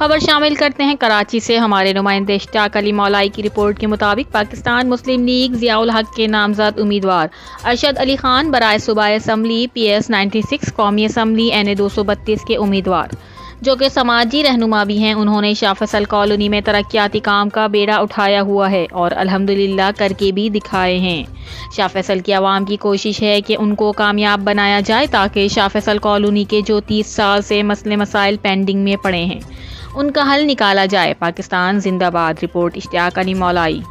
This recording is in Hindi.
खबर शामिल करते हैं कराची से। हमारे नुमाइंदे इश्तियाक अली मौलाई की रिपोर्ट के मुताबिक पाकिस्तान मुस्लिम लीग ज़ियाउल हक के नामजद उम्मीदवार अरशद अली खान बराए सूबाई असम्बली PS 96 कौमी असम्बली NA 232 के उम्मीदवार, जो कि समाजी रहनुमा भी हैं, उन्होंने शाह फैसल कॉलोनी में तरक्याती काम का बेड़ा उठाया हुआ है और अल्हम्दुलिल्लाह करके भी दिखाए हैं। शाह फैसल की आवाम की कोशिश है कि उनको कामयाब बनाया जाए ताकि शाह फैसल कॉलोनी के जो 30 साल से मसले मसाइल पेंडिंग में पड़े हैं उनका हल निकाला जाए। पाकिस्तान जिंदाबाद। रिपोर्ट इश्तियाक अली मौलाई।